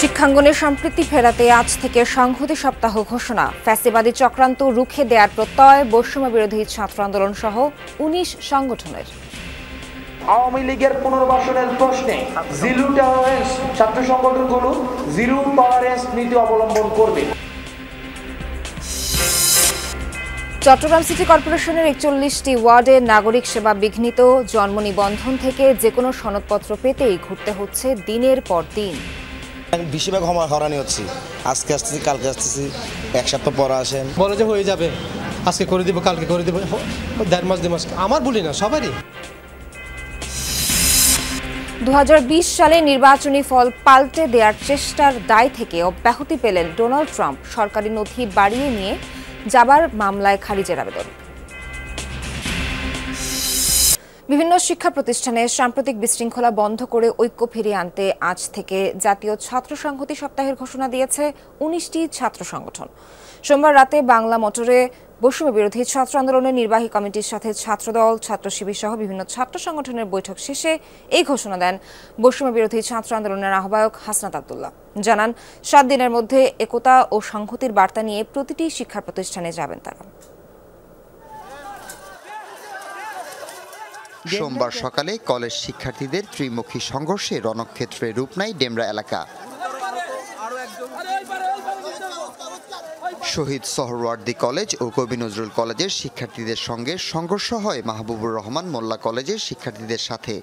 শিক্ষাঙ্গনে সম্প্রীতি ফেরাতে আজ থেকে সংহতি সপ্তাহ ঘোষণা। ফ্যাসিবাদী চক্রান্ত রুখে দেওয়ার প্রত্যয় বৈষম্য বিরোধী ছাত্র আন্দোলন সহ ১৯ সংগঠনের। আওয়ামী লীগের পুনর্বাসনের প্রশ্নে জিরো টলারেন্স ছাত্র সংগঠনগুলো জিরো টলারেন্স নীতি অবলম্বন করবে। চট্টগ্রাম সিটি কর্পোরেশনের ৪১টি ওয়ার্ডে নাগরিক সেবা বিঘ্নিত। জন্ম নিবন্ধন থেকে যে কোনো সনদপত্র পেতেই ঘুরতে হচ্ছে দিনের পর দিন। বেশিরভাগ হয়রানি হচ্ছি। আজকে আসতেছি, কালকে আসতেছি, এক সপ্তাহ পরে আসেন, বলে যে হয়ে যাবে, আজকে করে দিব, কালকে করে দিব, ১.৫ মাস ২ মাস। আমার বলি না, সবারই। ২০২০ সালে নির্বাচনী ফল পাল্টে দেওয়ার চেষ্টার দায় থেকে অব্যাহতি পেলেন ডোনাল্ড ট্রাম্প। সরকারি নথি বাড়িয়ে নিয়ে যাবার মামলায় খারিজের আবেদন। বিভিন্ন শিক্ষা প্রতিষ্ঠানে সাম্প্রতিক বিশৃঙ্খলা বন্ধ করে ঐক্য ফিরিয়ে আনতে আজ থেকে জাতীয় ছাত্র সংহতি সপ্তাহের ঘোষণা দিয়েছে ১৯টি ছাত্র সংগঠন। সোমবার রাতে বাংলা মোটরে বৈষম্য বিরোধী ছাত্র আন্দোলনের নির্বাহী কমিটির সাথে ছাত্রদল, ছাত্র শিবির সহ বিভিন্ন ছাত্র সংগঠনের বৈঠক শেষে এই ঘোষণা দেন বৈষম্য বিরোধী ছাত্র আন্দোলনের আহ্বায়ক হাসনাত আব্দুল্লাহ। জানান, ৭ দিনের মধ্যে একতা ও সংহতির বার্তা নিয়ে প্রতিটি শিক্ষা প্রতিষ্ঠানে যাবেন তারা। সোমবার সকালে কলেজ শিক্ষার্থীদের ত্রিমুখী সংঘর্ষে রণক্ষেত্রে রূপ নেয় ডেমরা এলাকা। শহীদ সোহরাওয়ার্দী কলেজ ও কবি নজরুল কলেজের শিক্ষার্থীদের সঙ্গে সংঘর্ষ হয় মাহবুবুর রহমান মোল্লা কলেজের শিক্ষার্থীদের সাথে।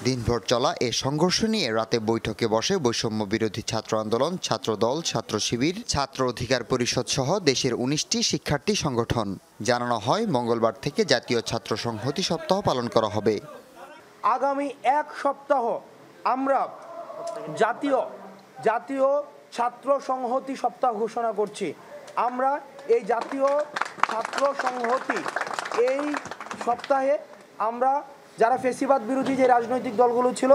দিনভর চলা এ সংঘর্ষ নিয়ে রাতে বৈঠকে বসে বৈষম্য বিরোধী ছাত্র আন্দোলন, ছাত্রদল, ছাত্র শিবির, ছাত্র অধিকার পরিষদ সহ দেশের ১৯টি শিক্ষার্থী সংগঠন। জানানো হয়, মঙ্গলবার থেকে জাতীয় ছাত্র সংহতি সপ্তাহ পালন করা হবে। আগামী এক সপ্তাহ আমরা জাতীয় ছাত্র সংহতি সপ্তাহ ঘোষণা করছি। আমরা এই জাতীয় ছাত্র সংহতি এই সপ্তাহে আমরা যারা ফ্যাসিবাদ বিরোধী যে রাজনৈতিক দলগুলো ছিল,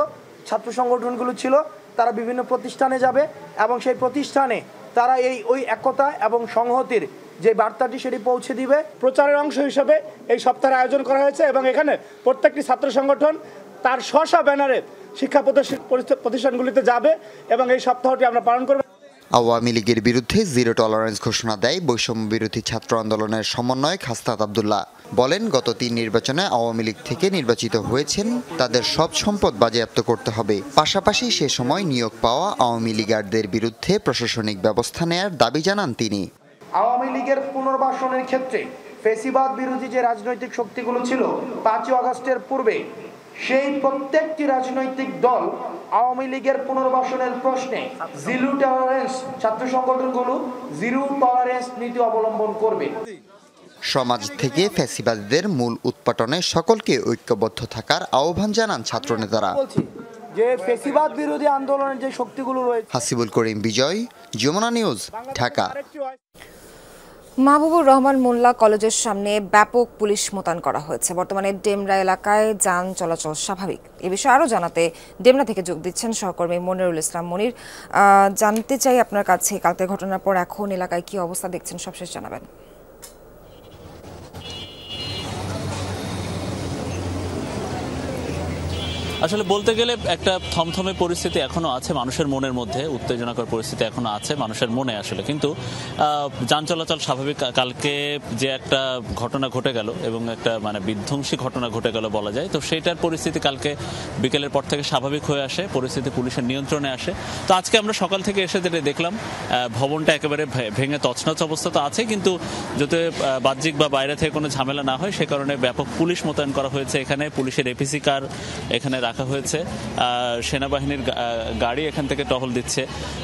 ছাত্র সংগঠনগুলো ছিল, তারা বিভিন্ন প্রতিষ্ঠানে যাবে এবং সেই প্রতিষ্ঠানে তারা ওই একতা এবং সংহতির যে বার্তাটি সেটি পৌঁছে দিবে। প্রচারের অংশ হিসেবে এই সপ্তাহের আয়োজন করা হয়েছে এবং এখানে প্রত্যেকটি ছাত্র সংগঠন তার স্ব ব্যানারে শিক্ষা প্রতিষ্ঠানগুলিতে যাবে এবং এই সপ্তাহটি আমরা পালন করব। আওয়ামী লীগের বিরুদ্ধে জিরো টলারেন্স ঘোষণা দেয় বৈষম্য বিরোধী ছাত্র আন্দোলনের সমন্বয়ক হাসনাত আব্দুল্লাহ। বলেন, গত ৩ নির্বাচনে আওয়ামী লীগ থেকে নির্বাচিত হয়েছেন, তাদের সব সম্পদ বাজেয়াপ্ত করতে হবে। পাশাপাশি সে সময় নিয়োগ পাওয়া আওয়ামী লীগারদের বিরুদ্ধে প্রশাসনিক ব্যবস্থা নেয়ার দাবি জানান তিনি। আওয়ামী লীগের পুনর্বাসনের ক্ষেত্রে ফ্যাসিবাদ বিরোধী যে রাজনৈতিক শক্তিগুলো ছিল ৫ই আগস্টের পূর্বে, সেই প্রত্যেকটি রাজনৈতিক দল আওয়ামী লীগের পুনর্বাসনের প্রশ্নে জিরো টলারেন্স ছাত্র সংগঠনগুলো জিরো টলারেন্স নীতি অবলম্বন করবে। সমাজ থেকে ফ্যাসিবাদীদের মূল উৎপাটনে সকলকে ঐক্যবদ্ধ থাকার আহ্বান জানান ছাত্রনেতারা। যে ফ্যাসিবাদ বিরোধী আন্দোলনের যে শক্তিগুলো রয়েছে। হাসিবুল করিম বিজয়, যমুনা নিউজ, ঢাকা। মাহবুবুর রহমান মোল্লা কলেজের সামনে ব্যাপক পুলিশ মোতায়েন করা হয়েছে। বর্তমানে ডেমরা এলাকায় যান চলাচল স্বাভাবিক। এ বিষয়ে আরও জানাতে ডেমরা থেকে যোগ দিচ্ছেন সহকর্মী মনিরুল ইসলাম মনির। জানতে চাই আপনার কাছে, কালকে ঘটনার পর এখন এলাকায় কি অবস্থা দেখছেন, সবশেষ জানাবেন। আসলে বলতে গেলে একটা থমথমে পরিস্থিতি এখনো আছে মানুষের মনের মধ্যে, উত্তেজনাকর পরিস্থিতি এখনো আছে মানুষের মনে আসলে, কিন্তু যান চলাচল স্বাভাবিক। কালকে যে একটা ঘটনা ঘটে গেল এবং একটা বিধ্বংসী ঘটনা ঘটে গেল বলা যায়, তো সেইটার পরিস্থিতি কালকে বিকেলের পর থেকে স্বাভাবিক হয়ে আসে, পরিস্থিতি পুলিশের নিয়ন্ত্রণে আসে। তো আজকে আমরা সকাল থেকে এসে যেটা দেখলাম, ভবনটা একেবারে ভেঙে তছনছ অবস্থা তো আছে, কিন্তু যাতে বাহ্যিক বা বাইরে থেকে কোনো ঝামেলা না হয় সে কারণে ব্যাপক পুলিশ মোতায়েন করা হয়েছে। এখানে পুলিশের এপিসি কার এখানে রাখা হয়েছে, সেনাবাহিনীর গাড়ি এখান থেকে টহল দিচ্ছে।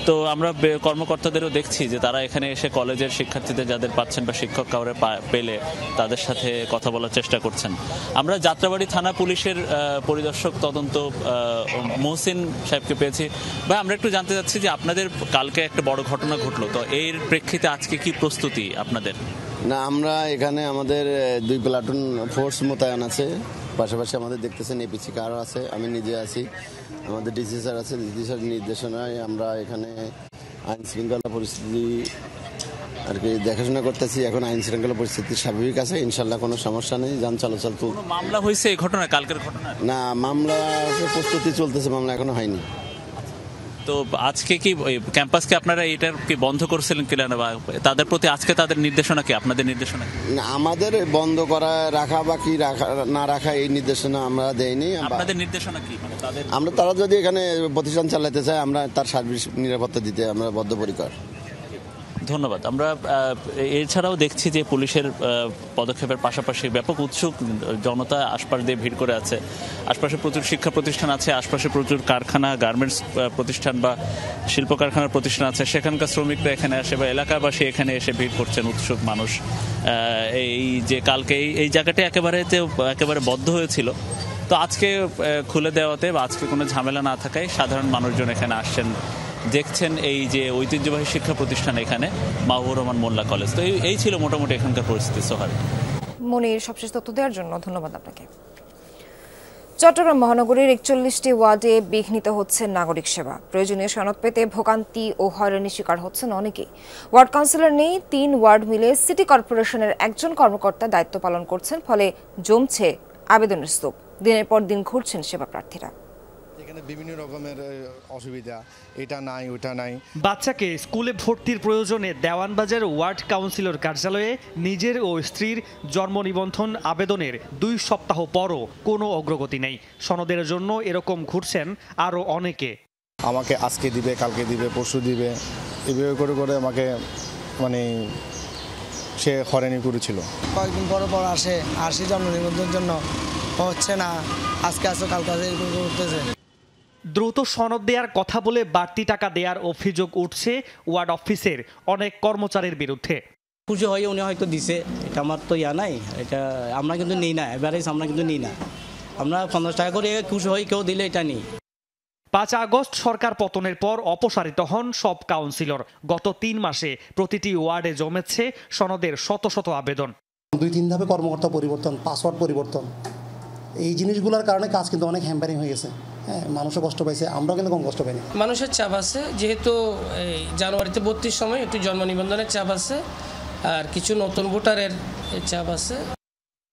তো আমরা কর্মকর্তাদেরও দেখছি যে তারা এখানে এসে কলেজের শিক্ষার্থীদের যাদের পাচ্ছেন বা শিক্ষক কাউরে পেলে তাদের সাথে কথা বলার চেষ্টা করছেন। আমরা যাত্রাবাড়ি থানা পুলিশের পরিদর্শক তদন্ত মহসিন সাহেবকে পেয়েছি। ভাই, আমরা একটু জানতে চাচ্ছি যে আপনাদের কালকে একটা বড় ঘটনা ঘটলো, তো এর প্রেক্ষিতে আজকে কি প্রস্তুতি আপনাদের? না, আমরা এখানে আমাদের 2 প্লাটুন ফোর্স মোতায়েন আছে। পাশাপাশি আমাদের দেখতেছেন এপিসি কার আছে, আমি নিজে আছি, আমাদের ডিসি স্যার আছে। ডিসি স্যার নির্দেশনায় আমরা এখানে আইন শৃঙ্খলা পরিস্থিতি আর কি দেখাশোনা করতেছি। এখন আইন শৃঙ্খলা পরিস্থিতি স্বাভাবিক আছে, ইনশাল্লাহ কোনো সমস্যা নেই, যান চলাচল তো। মামলা হয়েছে এই ঘটনা, কালকের ঘটনা? না, মামলা প্রস্তুতি চলতেছে, মামলা এখনো হয়নি। তো আজকে কি ক্যাম্পাসকে আপনারা এটার কি বন্ধ করছিলেন কিনা, বা তাদের প্রতি আজকে তাদের নির্দেশনা কি, আপনাদের নির্দেশনা? না, আমাদের বন্ধ করা রাখা বা কি রাখা না রাখা এই নির্দেশনা আমরা দেইনি। আপনাদের নির্দেশনা কি? আমরা তারা যদি এখানে প্রতিষ্ঠান চালাতে চায়, আমরা তার সার্ভিস নিরাপত্তা দিতে আমরা বদ্ধপরিকর। ধন্যবাদ। আমরা এছাড়াও দেখছি যে পুলিশের পদক্ষেপের পাশাপাশি ব্যাপক উৎসুক জনতা আশপাশ দিয়ে ভিড় করে আছে। আশপাশে প্রচুর শিক্ষা প্রতিষ্ঠান আছে, আশপাশে প্রচুর কারখানা, গার্মেন্টস প্রতিষ্ঠান বা শিল্প কারখানার প্রতিষ্ঠান আছে। সেখানকার শ্রমিকরা এখানে আসে বা এলাকাবাসী এখানে এসে ভিড় করছেন, উৎসুক মানুষ। এই যে কালকে এই জায়গাটি একেবারে বদ্ধ হয়েছিল, তো আজকে খুলে দেওয়াতে বা আজকে কোনো ঝামেলা না থাকায় সাধারণ মানুষজন এখানে আসছেন, দেখছেন এই যে ঐতিহ্যবাহী শিক্ষা প্রতিষ্ঠান এখানে মাহবুবুর রহমান মোল্লা কলেজ। তো এই ছিল মোটামুটি এখানকার পরিস্থিতি। সোহার, মনির, সবশেষ তথ্য দেওয়ার জন্য ধন্যবাদ আপনাকে। চট্টগ্রাম মহানগরীর 41টি ওয়ার্ডে বিঘ্নিত হচ্ছে নাগরিক সেবা। প্রয়োজনীয় সনদ পেতে ভোগান্তি ও হয়রানির শিকার হচ্ছেন অনেকেই। ওয়ার্ড কাউন্সিলর নেই, 3 ওয়ার্ড মিলে সিটি কর্পোরেশনের একজন কর্মকর্তা দায়িত্ব পালন করছেন, ফলে জমছে আবেদনের স্তূপ। দিনের পর দিন ঘুরছেন সেবা প্রার্থীরা। এখানে বিভিন্ন রকমের অসুবিধা, এটা নাই ওটা নাই। বাচ্চাকে স্কুলে ভর্তির প্রয়োজনে দেওয়ানবাজার ওয়ার্ড কাউন্সিলর কার্যালয়ে নিজের ও স্ত্রীর জন্ম নিবন্ধন আবেদনের 2 সপ্তাহ পরও কোনো অগ্রগতি নেই। সনদের জন্য এরকম ঘুরছেন আরও অনেকে। আমাকে আজকে দিবে, কালকে দিবে, পরশু দিবে, এভাবে করে করে আমাকে সে হয়রানি করেছিল। কয়েকদিন পর আসে জন্ম নিবন্ধনের জন্য, হচ্ছে না, আজকে আসো কালকে করতেছে। দ্রুত সনদ দেওয়ার কথা বলে বাড়তি টাকা দেওয়ার অভিযোগ উঠছে ওয়ার্ড অফিসের অনেক কর্মচারীর বিরুদ্ধে। খুশি হয়ে উনি হয়তো দিছে, এটা আমার তো নাই, এটা আমরা কিন্তু নিই না, এভারেজ আমরা কিন্তু নিই না, আমরা 50 টাকা করে খুশি হয়ে কেউ দিলে এটা নিই। 5 আগস্ট সরকার পতনের পর অপসারিত হন সব কাউন্সিলর। গত 3 মাসে প্রতিটি ওয়ার্ডে জমেছে সনদের শত শত আবেদন। 2-3 ধাপে কর্মকর্তা পরিবর্তন, পাসওয়ার্ড পরিবর্তন, এই জিনিসগুলোর কারণে কাজ কিন্তু অনেক হ্যাম্পারিং হয়ে গেছে। হ্যাঁ, মানুষও কষ্ট পাইছে, আমরাও কিন্তু কম কষ্ট পাইনি। মানুষের চাপ আছে, যেহেতু জানুয়ারিতে 32 সময় একটু জন্ম নিবন্ধনের চাপ আছে, আর কিছু নতুন ভোটারের চাপ আছে।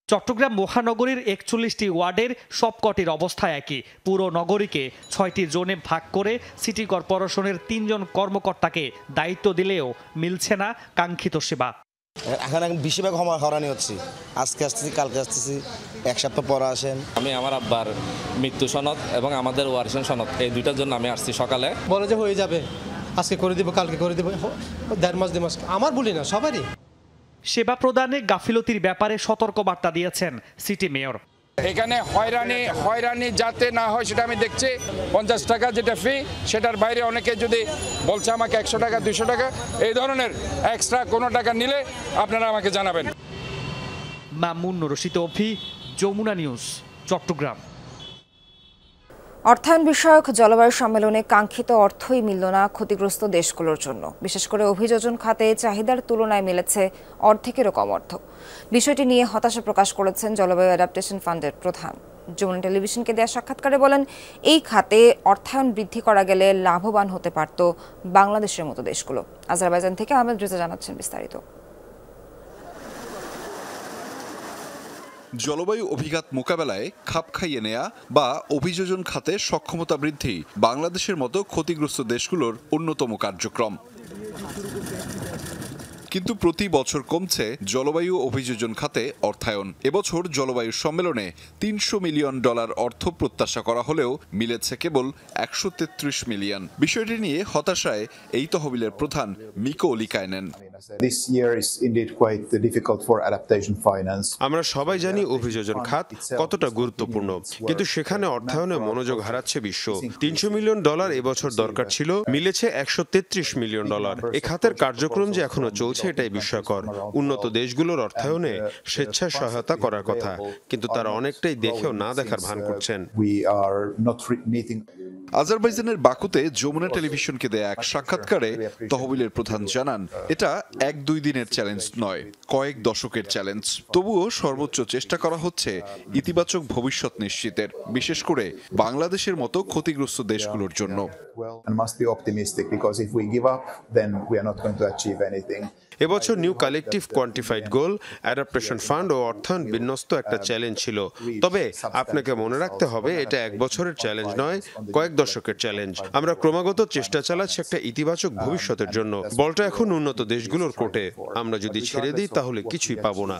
চট্টগ্রাম মহানগরীর 41টি ওয়ার্ডের সবকটির অবস্থা একই। পুরো নগরীকে 6টি জোনে ভাগ করে সিটি কর্পোরেশনের 3 জন কর্মকর্তাকে দায়িত্ব দিলেও মিলছে না কাঙ্ক্ষিত সেবা। এখন বেশিরভাগ হয়রানি হচ্ছে, আজকে আসতেছি, কালকে আসতেছি, 1 সপ্তাহ পর আসেন। আমি আমার আব্বার মৃত্যু সনদ এবং আমাদের ওয়ারিশন সনদ, এই 2টার জন্য আমি আসছি। সকালে বলে যে হয়ে যাবে, আজকে করে দিব, কালকে করে দিব, 1.5 মাস 2 মাস, আমার বলি না, সবারই। সেবা প্রদানে গাফিলতির ব্যাপারে সতর্ক বার্তা দিয়েছেন সিটি মেয়র। এখানে হয়রানি যাতে না হয় সেটা আমি দেখছি। 50 টাকা যেটা ফি, সেটার বাইরে অনেকে যদি বলছে আমাকে 100 টাকা, 200 টাকা, এই ধরনের এক্সট্রা কোনো টাকা নিলে আপনারা আমাকে জানাবেন। মামুন রশিদ অভি, যমুনা নিউজ, চট্টগ্রাম। অর্থায়ন বিষয়ক জলবায়ু সম্মেলনে কাঙ্ক্ষিত অর্থই মিলল না ক্ষতিগ্রস্ত দেশগুলোর জন্য। বিশেষ করে অভিযোজন খাতে চাহিদার তুলনায় মিলেছে অর্ধেকেরও কম অর্থ। বিষয়টি নিয়ে হতাশা প্রকাশ করেছেন জলবায়ু অ্যাডাপ্টেশন ফান্ডের প্রধান। যমুনা টেলিভিশনকে দেওয়া সাক্ষাৎকারে বলেন, এই খাতে অর্থায়ন বৃদ্ধি করা গেলে লাভবান হতে পারত বাংলাদেশের মতো দেশগুলো। আজারবাইজান থেকে আহমেদ রেজা জানাচ্ছেন বিস্তারিত। জলবায়ু অভিঘাত মোকাবেলায় খাপ খাইয়ে নেয়া বা অভিযোজন খাতে সক্ষমতা বৃদ্ধি বাংলাদেশের মতো ক্ষতিগ্রস্ত দেশগুলোর অন্যতম কার্যক্রম। কিন্তু প্রতি বছর কমছে জলবায়ু অভিযোজন খাতে অর্থায়ন। এবছর জলবায়ু সম্মেলনে $300 মিলিয়ন অর্থ প্রত্যাশা করা হলেও মিলেছে কেবল 133 মিলিয়ন। বিষয়টি নিয়ে হতাশায় এই তহবিলের প্রধান মিকো লিকাইনেন। আমরা সবাই জানি অভিযোজন খাত কতটা গুরুত্বপূর্ণ, কিন্তু সেখানে অর্থায়নে মনোযোগ হারাচ্ছে বিশ্ব। $300 মিলিয়ন এবছর দরকার ছিল, মিলেছে $133 মিলিয়ন। এ খাতের কার্যক্রম যে এখনো চলছে এটাই বিস্ময়কর। উন্নত দেশগুলোর অর্থায়নে স্বেচ্ছায় সহায়তা করার কথা, কিন্তু তারা অনেকটাই দেখেও না দেখার ভান করছেন। আজারবাইজানের বাকুতে যমুনা টেলিভিশনকে দেয়া এক সাক্ষাৎকারে তহবিলের প্রধান জানান, এটা 1-2 দিনের চ্যালেঞ্জ নয়, কয়েক দশকের চ্যালেঞ্জ। তবুও সর্বোচ্চ চেষ্টা করা হচ্ছে ইতিবাচক ভবিষ্যৎ নিশ্চিতের, বিশেষ করে বাংলাদেশের মতো ক্ষতিগ্রস্ত দেশগুলোর জন্য। এবছর নিউ কালেকটিভ কোয়ান্টিফাইড গোল, অ্যাডাপ্টেশন ফান্ড ও অর্থায়ন বিন্যস্ত একটা চ্যালেঞ্জ ছিল। তবে আপনাকে মনে রাখতে হবে, এটা 1 বছরের চ্যালেঞ্জ নয়, কয়েক দশকের চ্যালেঞ্জ। আমরা ক্রমাগত চেষ্টা চালাচ্ছি একটা ইতিবাচক ভবিষ্যতের জন্য। বলটা এখন উন্নত দেশগুলোর কোর্টে। আমরা যদি ছেড়ে দিই তাহলে কিছুই পাবো না।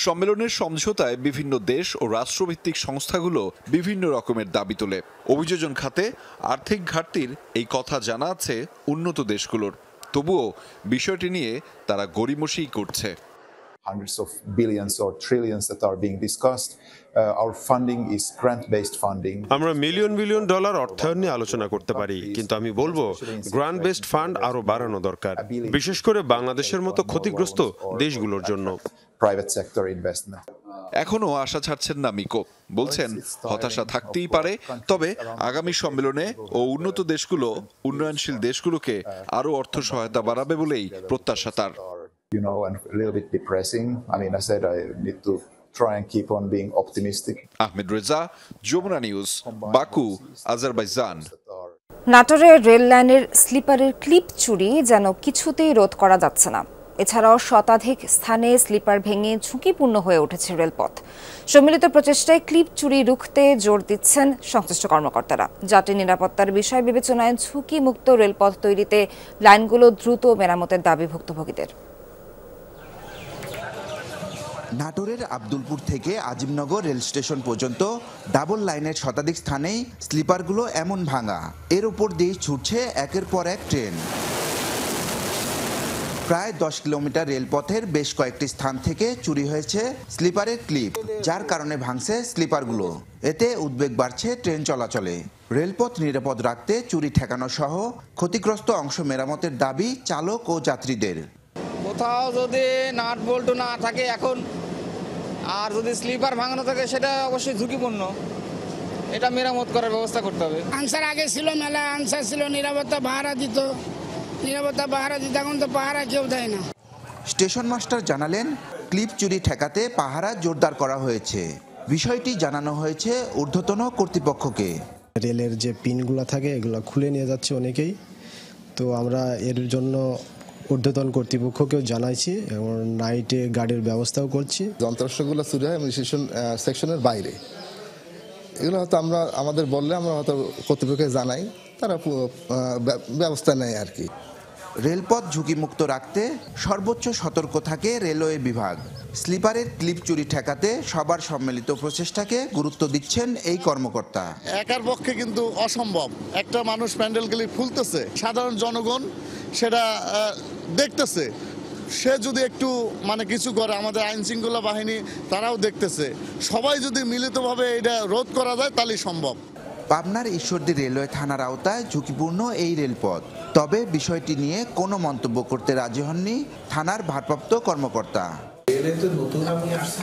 সম্মেলনের সমঝোতায় বিভিন্ন দেশ ও রাষ্ট্রভিত্তিক সংস্থাগুলো বিভিন্ন রকমের দাবি তোলে। অভিযোজন খাতে আর্থিক ঘাটতির এই কথা জানা আছে উন্নত দেশগুলোর। তবুও বিষয়টি নিয়ে তারা গড়িমসি করছে। Hundreds of billions or trillions that are being discussed. Our funding is grant-based funding. আমরা মিলিয়ন বিলিয়ন ডলার অর্থায়ন নিয়ে আলোচনা করতে পারি, কিন্তু আমি বলবো গ্রান্ট বেসড ফান্ড আরো বাড়ানো দরকার, বিশেষ করে বাংলাদেশের মতো ক্ষতিগ্রস্ত দেশগুলোর জন্য। Private sector investment. এখনো আশা ছাড়ছেন না মিকো, বলছেন হতাশা থাকতেই পারে, তবে আগামী সম্মেলনে ও উন্নত দেশগুলো উন্নয়নশীল দেশগুলোকে আরো অর্থ সহায়তা বাড়াবে বলেই প্রত্যাশা তার। You know, and a little bit depressing. I mean, I said I need to try and keep on being optimistic. Ahmed Reza, Jamuna news, Baku, Azerbaijan. নাটোরের রেল লাইনের স্লিপারের ক্লিপ চুরি যেন কিছুতেই রোধ করা যাচ্ছে না। এছাড়াও শতাধিক স্থানে স্লিপার ভেঙে ঝুঁকিপূর্ণ হয়ে উঠেছে রেলপথ। সম্মিলিত প্রচেষ্টায় ক্লিপ চুরি রুখতে জোর দিচ্ছেন সংশ্লিষ্ট কর্মকর্তারা। যাত্রী নিরাপত্তার বিষয় বিবেচনায় ঝুঁকিমুক্ত রেলপথ তৈরিতে লাইনগুলো দ্রুত মেরামতের দাবি ভুক্তভোগীদের। নাটোরের আব্দুলপুর থেকে আজিমনগর রেল স্টেশন পর্যন্ত ডাবল লাইনের শতাধিক স্থানেই স্লিপারগুলো এমন ভাঙা, এর উপর দিয়ে ছুটছে একের পর এক ট্রেন। প্রায় 10 কিলোমিটার রেলপথের বেশ কয়েকটি স্থান থেকে চুরি হয়েছে স্লিপারের ক্লিপ, যার কারণে ভাঙছে স্লিপারগুলো। এতে উদ্বেগ বাড়ছে ট্রেন চলাচলে। রেলপথ নিরাপদ রাখতে চুরি ঠেকানো সহ ক্ষতিগ্রস্ত অংশ মেরামতের দাবি চালক ও যাত্রীদের। কোথাও যদি নাট বল্ট না থাকে এখন, আর যদি স্লিপার ভাঙানো থাকে সেটা অবশ্যই ঝুঁকিপূর্ণ, এটা মেরামত করার ব্যবস্থা করতে হবে। আনসার আগে ছিল, মেলা আনসার ছিল, নিরাপত্তা পাহারা দিত, এখন তো পাহারা কেউ দেয় না। স্টেশন মাস্টার জানালেন, ক্লিপ চুরি ঠেকাতে পাহারা জোরদার করা হয়েছে। বিষয়টি জানানো হয়েছে ঊর্ধ্বতন কর্তৃপক্ষকে। রেলের যে পিনগুলো থাকে এগুলো খুলে নিয়ে যাচ্ছে অনেকেই, তো আমরা এর জন্য ঊর্ধ্বতন কর্তৃপক্ষকেও জানাইছি এবং নাইটে গার্ডের ব্যবস্থাও করছি। যন্ত্রাংশগুলো চুরি হয় সেকশনের বাইরে, এগুলো হয়তো আমরা আমাদের বললে আমরা হয়তো কর্তৃপক্ষকে জানাই, তারা ব্যবস্থা নেয় আর কি। রেলপথ ঝুঁকিমুক্ত রাখতে সর্বোচ্চ সতর্ক থাকে রেলওয়ে বিভাগ। স্লিপারের ক্লিপ চুরি ঠেকাতে সবার সম্মিলিত প্রচেষ্টাকে গুরুত্ব দিচ্ছেন এই কর্মকর্তা। একার পক্ষে কিন্তু অসম্ভব। একটা মানুষ প্যান্ডেল ক্লিপ খুলতেছে, সাধারণ জনগণ সেটা দেখতেছে, সে যদি একটু কিছু করে, আমাদের আইন শৃঙ্খলা বাহিনী তারাও দেখতেছে, সবাই যদি মিলিতভাবে এটা রোধ করা যায় তাহলেই সম্ভব। পাবনার ঈশ্বরদী রেলওয়ে থানার আওতায় ঝুঁকিপূর্ণ এই রেলপথ, তবে বিষয়টি নিয়ে কোনো মন্তব্য করতে রাজি হননি থানার ভারপ্রাপ্ত কর্মকর্তা। নতুন আমি আসছি,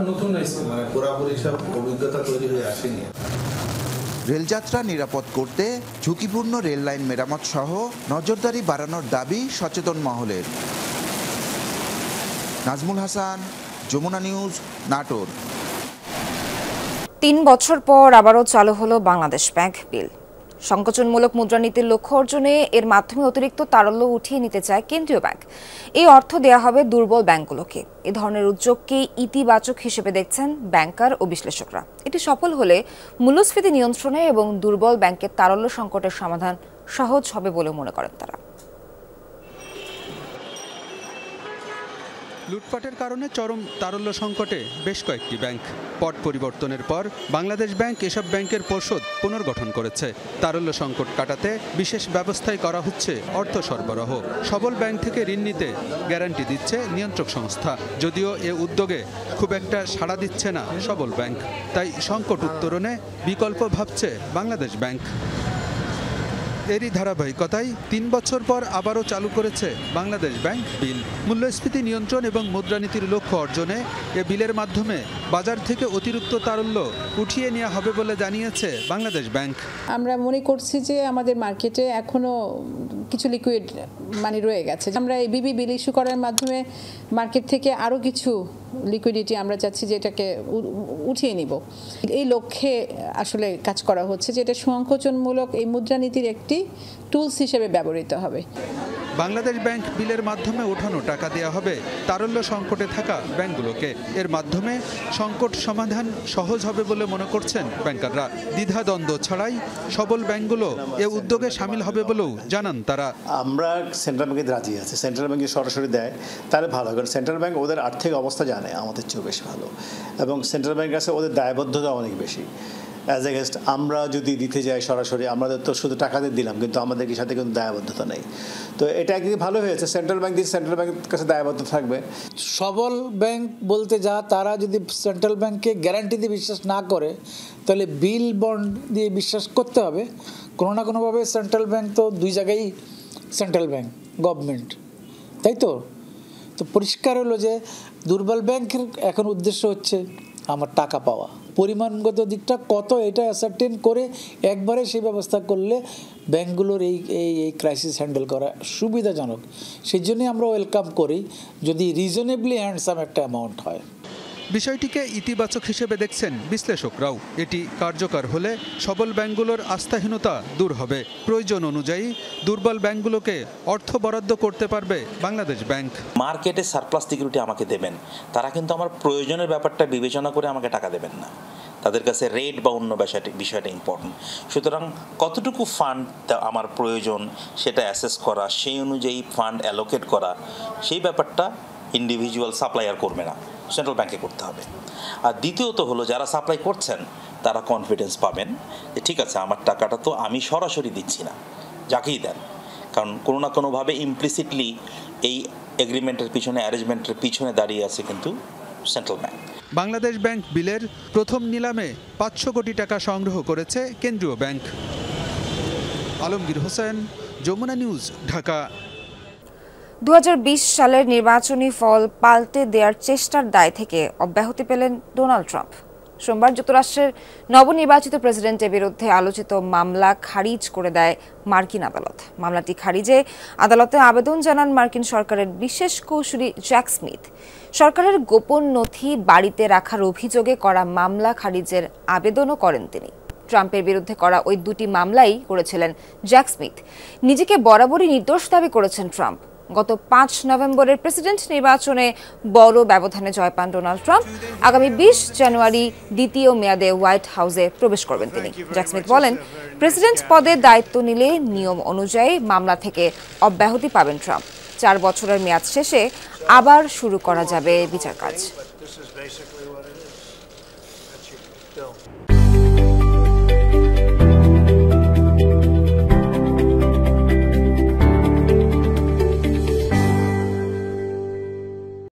নতুন পুরোপুরি সব অভিজ্ঞতা তৈরি হয়ে আসেনি। রেলযাত্রা নিরাপদ করতে ঝুঁকিপূর্ণ রেল লাইন মেরামত সহ নজরদারি বাড়ানোর দাবি সচেতন মহলের। নাজমুল হাসান, যমুনা নিউজ, নাটোর। 3 বছর পর আবারও চালু হলো বাংলাদেশ ব্যাংক বিল। সংকোচনমূলক মুদ্রানীতির লক্ষ্য অর্জনে এর মাধ্যমে অতিরিক্ত তারল্য উঠিয়ে নিতে চায় কেন্দ্রীয় ব্যাংক। এই অর্থ দেয়া হবে দুর্বল ব্যাংকগুলোকে। এ ধরনের উদ্যোগকে ইতিবাচক হিসেবে দেখছেন ব্যাংকার ও বিশ্লেষকরা। এটি সফল হলে মূল্যস্ফীতি নিয়ন্ত্রণে এবং দুর্বল ব্যাংকের তারল্য সংকটের সমাধান সহজ হবে বলে মনে করেন তারা। লুটপাটের কারণে চরম তারল্য সংকটে বেশ কয়েকটি ব্যাংক। পট পরিবর্তনের পর বাংলাদেশ ব্যাংক এসব ব্যাংকের পর্ষদ পুনর্গঠন করেছে। তারল্য সংকট কাটাতে বিশেষ ব্যবস্থাই করা হচ্ছে অর্থ সরবরাহ। সবল ব্যাংক থেকে ঋণ নিতে গ্যারান্টি দিচ্ছে নিয়ন্ত্রক সংস্থা। যদিও এ উদ্যোগে খুব একটা সাড়া দিচ্ছে না সবল ব্যাংক, তাই সংকট উত্তরণে বিকল্প ভাবছে বাংলাদেশ ব্যাংক। এরই ধারাবাহিকতায় 3 বছর পর আবারও চালু করেছে বাংলাদেশ ব্যাংক বিল। মূল্যস্ফীতি নিয়ন্ত্রণ এবং মুদ্রানীতির লক্ষ্য অর্জনে এ বিলের মাধ্যমে বাজার থেকে অতিরিক্ত তারল্য উঠিয়ে নেওয়া হবে বলে জানিয়েছে বাংলাদেশ ব্যাংক। আমরা মনে করছি যে আমাদের মার্কেটে এখনো কিছু লিকুইড মানি রয়ে গেছে। আমরা এই বিবি বিল ইস্যু করার মাধ্যমে মার্কেট থেকে আরও কিছু লিকুইডিটি আমরা চাচ্ছি যে এটাকে উঠিয়ে নিব। এই লক্ষ্যে আসলে কাজ করা হচ্ছে, যে এটা সংকোচনমূলক এই মুদ্রানীতির একটি টুলস হিসেবে ব্যবহৃত হবে। বাংলাদেশ ব্যাংক বিলের মাধ্যমে ওঠানো টাকা দেওয়া হবে তারল্য সংকটে থাকা ব্যাংকগুলোকে। এর মাধ্যমে সংকট সমাধান সহজ হবে বলে মনে করছেন ব্যাংকাররা। দ্বিধাদ্বন্দ্ব ছাড়াই সবল ব্যাংকগুলো এ উদ্যোগে সামিল হবে বলেও জানান তারা। আমরা সেন্ট্রাল ব্যাংকে রাজি আছি, সেন্ট্রাল ব্যাংক সরাসরি দেয় তাহলে ভালো, কারণ সেন্ট্রাল ব্যাংক ওদের আর্থিক অবস্থা জানে আমাদের চেয়েও বেশি ভালো, এবং সেন্ট্রাল ব্যাংক কাছে ওদের দায়বদ্ধতা অনেক বেশি। অ্যাজ এগেনস্ট আমরা যদি দিতে যাই সরাসরি, আমাদের তো শুধু টাকাতে দিলাম কিন্তু আমাদের সাথে কিন্তু দায়বদ্ধতা নেই। তো এটা একদিকে ভালো হয়েছে, সেন্ট্রাল ব্যাংক দিয়ে সেন্ট্রাল ব্যাংকের কাছে দায়বদ্ধ থাকবে। সবল ব্যাংক বলতে যা, তারা যদি সেন্ট্রাল ব্যাংকে গ্যারান্টি দিয়ে বিশ্বাস না করে তাহলে বিল বন্ড দিয়ে বিশ্বাস করতে হবে। কোনো না কোনোভাবে সেন্ট্রাল ব্যাংক তো দুই জায়গায় সেন্ট্রাল ব্যাংক গভর্নমেন্ট, তাই তো। তো পরিষ্কার হলো যে দুর্বল ব্যাংকের এখন উদ্দেশ্য হচ্ছে আমার টাকা পাওয়া, পরিমাণগত দিকটা কত এটা অ্যাসার্টেন করে একবারে সেই ব্যবস্থা করলে ব্যাংকগুলোর এই ক্রাইসিস হ্যান্ডেল করা সুবিধাজনক। সেই জন্যই আমরা ওয়েলকাম করি যদি রিজনেবলি হ্যান্ডসাম একটা অ্যামাউন্ট হয়। বিষয়টিকে ইতিবাচক হিসেবে দেখছেন বিশ্লেষকরাও। এটি কার্যকর হলে সবল ব্যাংকগুলোর আস্থাহীনতা দূর হবে। প্রয়োজন অনুযায়ী দুর্বল ব্যাংকগুলোকে অর্থ বরাদ্দ করতে পারবে বাংলাদেশ ব্যাংক। মার্কেটে সারপ্লাস সিকিউরিটি আমাকে দেবেন, তারা কিন্তু আমার প্রয়োজনের ব্যাপারটা বিবেচনা করে আমাকে টাকা দেবেন না। তাদের কাছে রেট বা অন্য বিষয়টা ইম্পর্টেন্ট। সুতরাং কতটুকু ফান্ড আমার প্রয়োজন সেটা অ্যাসেস করা, সেই অনুযায়ী ফান্ড অ্যালোকেট করা, সেই ব্যাপারটা ইন্ডিভিজুয়াল সাপ্লায়ার করবে না, সেন্ট্রাল ব্যাংকে করতে হবে। আর দ্বিতীয়ত হলো যারা সাপ্লাই করছেন তারা কনফিডেন্স পাবেন যে ঠিক আছে আমার টাকাটা তো আমি সরাসরি দিচ্ছি না, যাকেই দেন, কারণ কোনো না কোনোভাবে ইমপ্লিসিটলি এই এগ্রিমেন্টের পিছনে, অ্যারেঞ্জমেন্টের পিছনে দাঁড়িয়ে আছে কিন্তু সেন্ট্রাল ব্যাংক। বাংলাদেশ ব্যাংক বিলের প্রথম নিলামে 500 কোটি টাকা সংগ্রহ করেছে কেন্দ্রীয় ব্যাংক। আলমগীর হোসেন, যমুনা নিউজ, ঢাকা। 2020 সালের নির্বাচনী ফল পাল্টে দেওয়ার চেষ্টার দায় থেকে অব্যাহতি পেলেন ডোনাল্ড ট্রাম্প। সোমবার যুক্তরাষ্ট্রের নবনির্বাচিত প্রেসিডেন্টের বিরুদ্ধে আলোচিত মামলা খারিজ করে দেয় মার্কিন আদালত। মামলাটি খারিজে আদালতে আবেদন জানান মার্কিন সরকারের বিশেষ কৌঁসুলি জ্যাক স্মিথ। সরকারের গোপন নথি বাড়িতে রাখার অভিযোগে করা মামলা খারিজের আবেদনও করেন তিনি। ট্রাম্পের বিরুদ্ধে করা ওই দুটি মামলাই করেছিলেন জ্যাক স্মিথ। নিজেকে বরাবরই নির্দোষ দাবি করেছেন ট্রাম্প। গত 5 নভেম্বরের প্রেসিডেন্ট নির্বাচনে বড় ব্যবধানে জয় পান ডোনাল্ড ট্রাম্প। আগামী 20 জানুয়ারি দ্বিতীয় মেয়াদে হোয়াইট হাউসে প্রবেশ করবেন তিনি। জ্যাক স্মিথ বলেন, প্রেসিডেন্ট পদে দায়িত্ব নিলে নিয়ম অনুযায়ী মামলা থেকে অব্যাহতি পাবেন ট্রাম্প। 4 বছরের মেয়াদ শেষে আবার শুরু করা যাবে বিচার কাজ।